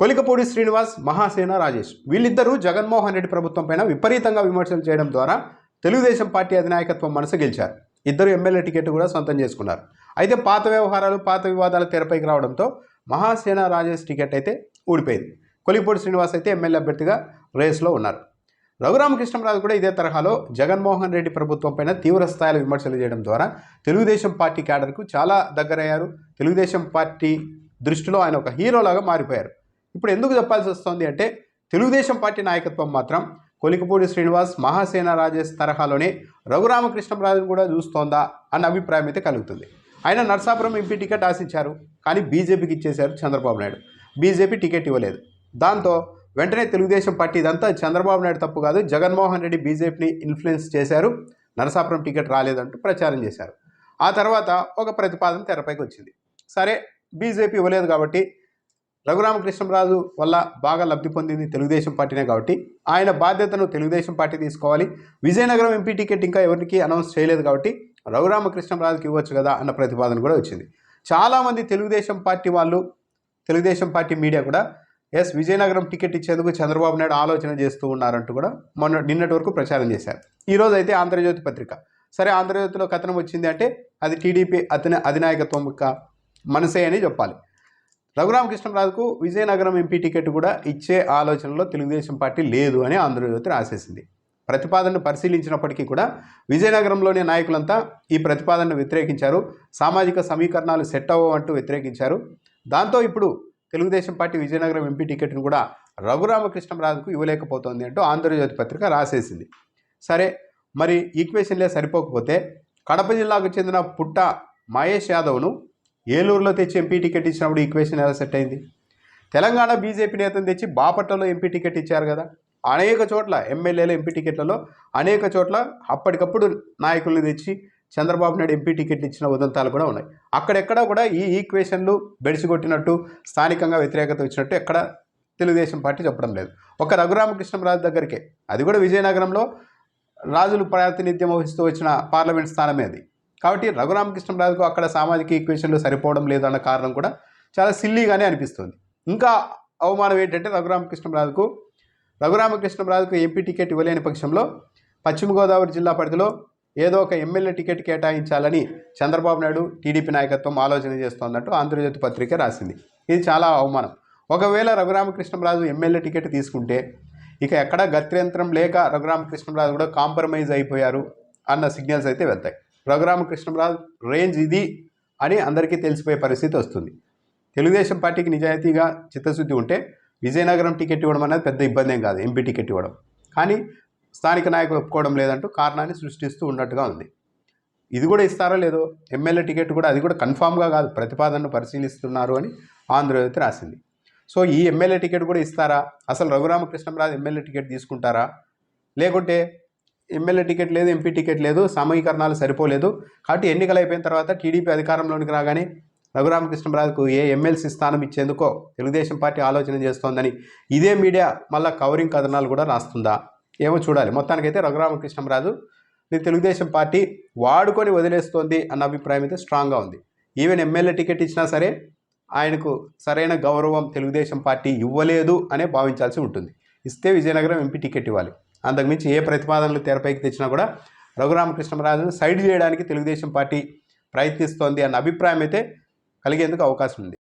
కొలికపూడి శ్రీనివాస్, మహాసేన రాజేష్ వీళ్ళిద్దరూ జగన్మోహన్ రెడ్డి ప్రభుత్వం పైన విపరీతంగా విమర్శలు చేయడం ద్వారా తెలుగుదేశం పార్టీ అధినాయకత్వం మనసు గెలిచారు. ఇద్దరు ఎమ్మెల్యే టికెట్ కూడా సొంతం చేసుకున్నారు. అయితే పాత వ్యవహారాలు, పాత వివాదాలు తెరపైకి రావడంతో మహాసేన రాజేష్ టికెట్ అయితే ఊడిపోయింది. కొలికపూడి శ్రీనివాస్ అయితే ఎమ్మెల్యే అభ్యర్థిగా రేస్లో ఉన్నారు. రఘురామకృష్ణంరాజు కూడా ఇదే తరహాలో జగన్మోహన్ రెడ్డి ప్రభుత్వం పైన తీవ్ర స్థాయిలో విమర్శలు చేయడం ద్వారా తెలుగుదేశం పార్టీ క్యాడర్కు చాలా దగ్గరయ్యారు. తెలుగుదేశం పార్టీ దృష్టిలో ఆయన ఒక హీరోలాగా మారిపోయారు. ఇప్పుడు ఎందుకు చెప్పాల్సి వస్తుంది అంటే, తెలుగుదేశం పార్టీ నాయకత్వం మాత్రం కొలికపూడి శ్రీనివాస్, మహాసేన రాజేష్ తరహాలోనే రఘురామకృష్ణంరాజును కూడా చూస్తోందా అన్న అభిప్రాయం అయితే కలుగుతుంది. ఆయన నర్సాపురం ఎంపీ టికెట్ ఆశించారు, కానీ బీజేపీకి ఇచ్చేశారు చంద్రబాబు నాయుడు. బీజేపీ టికెట్ ఇవ్వలేదు. దాంతో వెంటనే తెలుగుదేశం పార్టీ ఇదంతా చంద్రబాబు నాయుడు తప్పు కాదు, జగన్మోహన్ రెడ్డి బీజేపీని ఇన్ఫ్లుయెన్స్ చేశారు, నరసాపురం టికెట్ రాలేదంటూ ప్రచారం చేశారు. ఆ తర్వాత ఒక ప్రతిపాదన తెరపైకి వచ్చింది. సరే, బీజేపీ ఇవ్వలేదు కాబట్టి రఘురామకృష్ణంరాజు వల్ల బాగా లబ్ధి పొందింది తెలుగుదేశం పార్టీనే కాబట్టి ఆయన బాధ్యతను తెలుగుదేశం పార్టీ తీసుకోవాలి. విజయనగరం ఎంపీ టికెట్ ఇంకా ఎవరికి అనౌన్స్ చేయలేదు కాబట్టి రఘురామకృష్ణంరాజుకి ఇవ్వచ్చు కదా అన్న ప్రతిపాదన కూడా వచ్చింది. చాలామంది తెలుగుదేశం పార్టీ వాళ్ళు, తెలుగుదేశం పార్టీ మీడియా కూడా విజయనగరం టికెట్ ఇచ్చేందుకు చంద్రబాబు నాయుడు ఆలోచన చేస్తూ ఉన్నారంటూ కూడా నిన్నటి వరకు ప్రచారం చేశారు. ఈరోజు అయితే ఆంధ్రజ్యోతి పత్రిక, సరే ఆంధ్రజ్యోతిలో కథనం వచ్చింది అంటే అది టీడీపీ అధినాయకత్వం యొక్క మనసే అని చెప్పాలి. రఘురామకృష్ణంరాజుకు విజయనగరం ఎంపీ టికెట్ కూడా ఇచ్చే ఆలోచనలో తెలుగుదేశం పార్టీ లేదు అని ఆంధ్రజ్యోతి రాసేసింది. ప్రతిపాదనను పరిశీలించినప్పటికీ కూడా విజయనగరంలోని నాయకులంతా ఈ ప్రతిపాదనను వ్యతిరేకించారు. సామాజిక సమీకరణాలు సెట్ అవ్వవంటూ వ్యతిరేకించారు. దాంతో ఇప్పుడు తెలుగుదేశం పార్టీ విజయనగరం ఎంపీ టికెట్ను కూడా రఘురామకృష్ణంరాజుకు ఇవ్వలేకపోతోంది అంటూ ఆంధ్రజ్యోతి పత్రిక రాసేసింది. సరే, మరి ఈక్వేషన్లే సరిపోకపోతే కడప జిల్లాకు చెందిన పుట్ట మహేష్ యాదవ్ను ఏలూరులో తెచ్చి ఎంపీ టికెట్ ఇచ్చినప్పుడు ఈక్వేషన్ ఎలా సెట్ అయింది? తెలంగాణ బీజేపీ నేతను తెచ్చి బాపట్లలో ఎంపీ టికెట్ ఇచ్చారు కదా. అనేక చోట్ల ఎమ్మెల్యేల ఎంపీ టికెట్లలో అనేక చోట్ల అప్పటికప్పుడు నాయకుల్ని తెచ్చి చంద్రబాబు నాయుడు ఎంపీ టికెట్లు ఇచ్చిన ఉదంతాలు కూడా ఉన్నాయి. అక్కడెక్కడ కూడా ఈ ఈక్వేషన్లు బెడిసిగొట్టినట్టు, స్థానికంగా వ్యతిరేకత వచ్చినట్టు ఎక్కడ తెలుగుదేశం పార్టీ చెప్పడం లేదు. ఒక రఘురామకృష్ణంరాజు దగ్గరికే, అది కూడా విజయనగరంలో రాజులు ప్రాతినిధ్యం వహిస్తూ వచ్చిన పార్లమెంట్ స్థానమే అది. కాబట్టి రఘురామకృష్ణంరాజుకు అక్కడ సామాజిక ఈక్వేషన్లు సరిపోవడం లేదు అన్న కారణం కూడా చాలా సిల్లీగానే అనిపిస్తుంది. ఇంకా అవమానం ఏంటంటే రఘురామకృష్ణంరాజుకు ఎంపీ టికెట్ ఇవ్వలేని పక్షంలో పశ్చిమ గోదావరి జిల్లా పరిధిలో ఏదో ఒక ఎమ్మెల్యే టికెట్ కేటాయించాలని చంద్రబాబు నాయుడు టీడీపీ నాయకత్వం ఆలోచన చేస్తోందంటూ ఆంధ్రజ్యోతి పత్రిక రాసింది. ఇది చాలా అవమానం. ఒకవేళ రఘురామకృష్ణంరాజు ఎమ్మెల్యే టికెట్ తీసుకుంటే ఇక ఎక్కడ గత్యంతరం లేక రఘురామకృష్ణంరాజు కూడా కాంప్రమైజ్ అయిపోయారు అన్న సిగ్నల్స్ అయితే వెళ్తాయి. రఘురామకృష్ణంరాజు రేంజ్ ఇది అని అందరికీ తెలిసిపోయే పరిస్థితి వస్తుంది. తెలుగుదేశం పార్టీకి నిజాయితీగా చిత్తశుద్ధి ఉంటే విజయనగరం టికెట్ ఇవ్వడం అనేది పెద్ద ఇబ్బంది ఏం కాదు, ఎంపీ టికెట్ ఇవ్వడం. కానీ స్థానిక నాయకులు ఒప్పుకోవడం లేదంటూ కారణాన్ని సృష్టిస్తూ ఉన్నట్టుగా ఉంది. ఇది కూడా ఇస్తారో లేదో, ఎమ్మెల్యే టికెట్ కూడా అది కూడా కన్ఫామ్గా కాదు, ప్రతిపాదనను పరిశీలిస్తున్నారు అని ఆంధ్రజ్యోతి రాసింది. సో ఈ ఎమ్మెల్యే టికెట్ కూడా ఇస్తారా? అసలు రఘురామకృష్ణంరాజు ఎమ్మెల్యే టికెట్ తీసుకుంటారా? లేకుంటే ఎమ్మెల్యే టికెట్ లేదు, ఎంపీ టికెట్ లేదు, సమీకరణాలు సరిపోలేదు కాబట్టి ఎన్నికలు అయిపోయిన తర్వాత టీడీపీ అధికారంలోనికి రాగానే రఘురామకృష్ణంరాజుకు ఏ ఎమ్మెల్సీ స్థానం ఇచ్చేందుకో తెలుగుదేశం పార్టీ ఆలోచన చేస్తోందని ఇదే మీడియా మళ్ళీ కవరింగ్ కథనాలు కూడా రాస్తుందా ఏమో చూడాలి. మొత్తానికైతే రఘురామకృష్ణంరాజు తెలుగుదేశం పార్టీ వాడుకొని వదిలేస్తోంది అన్న అభిప్రాయం అయితే స్ట్రాంగ్గా ఉంది. ఈవెన్ ఎమ్మెల్యే టికెట్ ఇచ్చినా సరే ఆయనకు సరైన గౌరవం తెలుగుదేశం పార్టీ ఇవ్వలేదు అనే భావించాల్సి ఉంటుంది. ఇస్తే విజయనగరం ఎంపీ టికెట్ ఇవ్వాలి. అంతకుమించి ఏ ప్రతిపాదనలు తెరపైకి తెచ్చినా కూడా రఘురామకృష్ణంరాజును సైడ్ చేయడానికి తెలుగుదేశం పార్టీ ప్రయత్నిస్తోంది అన్న అభిప్రాయం అయితే కలిగేందుకు అవకాశం ఉంది.